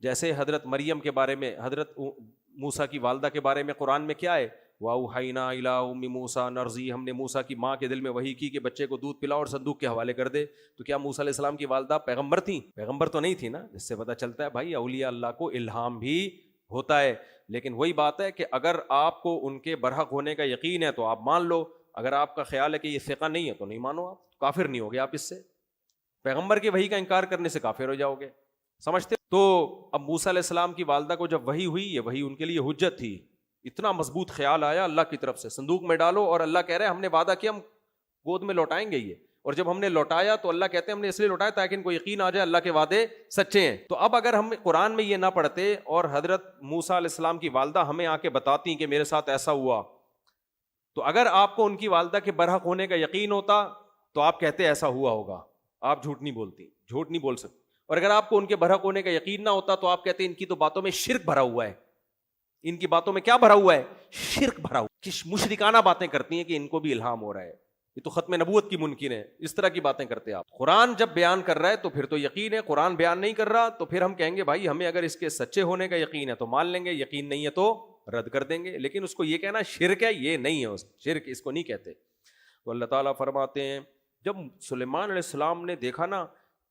جیسے حضرت مریم کے بارے میں، حضرت موسیٰ کی والدہ کے بارے میں قرآن میں کیا ہے، وَأَوْحَيْنَا إِلَىٰ أُمِّ مُوسَىٰ نَرْضِعُهُ، ہم نے موسیٰ کی ماں کے دل میں وحی کی کہ بچے کو دودھ پلاؤ اور صندوق کے حوالے کر دے. تو کیا موسیٰ علیہ السلام کی والدہ پیغمبر تھیں؟ پیغمبر تو نہیں تھی نا. جس سے پتہ چلتا ہے بھائی اولیاء اللہ کو الہام بھی ہوتا ہے. لیکن وہی بات ہے کہ اگر آپ کو ان کے برحق ہونے کا یقین ہے تو آپ مان لو، اگر آپ کا خیال ہے کہ یہ ثقہ نہیں ہے تو نہیں مانو. آپ کافر نہیں ہوگے، آپ اس سے پیغمبر کے وحی کا انکار کرنے سے کافر ہو جاؤ گے. سمجھتے؟ تو اب موسیٰ علیہ السلام کی والدہ کو جب وحی ہوئی، یہ وحی ان کے لیے حجت تھی. اتنا مضبوط خیال آیا اللہ کی طرف سے، صندوق میں ڈالو، اور اللہ کہہ رہے ہم نے وعدہ کیا ہم گود میں لوٹائیں گے یہ. اور جب ہم نے لوٹایا تو اللہ کہتے ہیں ہم نے اس لیے لوٹایا تاکہ ان کو یقین آ جائے اللہ کے وعدے سچے ہیں. تو اب اگر ہم قرآن میں یہ نہ پڑھتے اور حضرت موسیٰ علیہ السلام کی والدہ ہمیں آ کے بتاتی کہ میرے ساتھ ایسا ہوا، تو اگر آپ کو ان کی والدہ کے برحق ہونے کا یقین ہوتا تو آپ کہتے ایسا ہوا ہوگا. آپ جھوٹ نہیں بولتی، جھوٹ نہیں بول سکتے. اور اگر آپ کو ان کے برحق ہونے کا یقین نہ ہوتا تو آپ کہتے ان کی تو باتوں میں شرک بھرا ہوا ہے. ان کی باتوں میں کیا بھرا ہوا ہے؟ شرک بھرا ہوا. کس مشرکانہ باتیں کرتی ہیں کہ ان کو بھی الہام ہو رہا ہے، یہ تو ختم نبوت کی ممکن ہے. اس طرح کی باتیں کرتے آپ. قرآن جب بیان کر رہا ہے تو پھر تو یقین ہے، قرآن بیان نہیں کر رہا تو پھر ہم کہیں گے بھائی ہمیں اگر اس کے سچے ہونے کا یقین ہے تو مان لیں گے، یقین نہیں ہے تو رد کر دیں گے. لیکن اس کو یہ کہنا شرک ہے، یہ نہیں ہے. شرک اس کو نہیں کہتے. تو اللہ تعالیٰ فرماتے ہیں جب سلیمان علیہ السلام نے دیکھا نا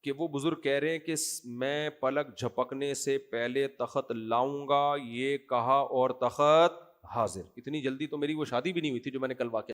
کہ وہ بزرگ کہہ رہے ہیں کہ میں پلک جھپکنے سے پہلے تخت لاؤں گا، یہ کہا اور تخت حاضر. اتنی جلدی تو میری وہ شادی بھی نہیں ہوئی تھی جو میں نے کل واقعہ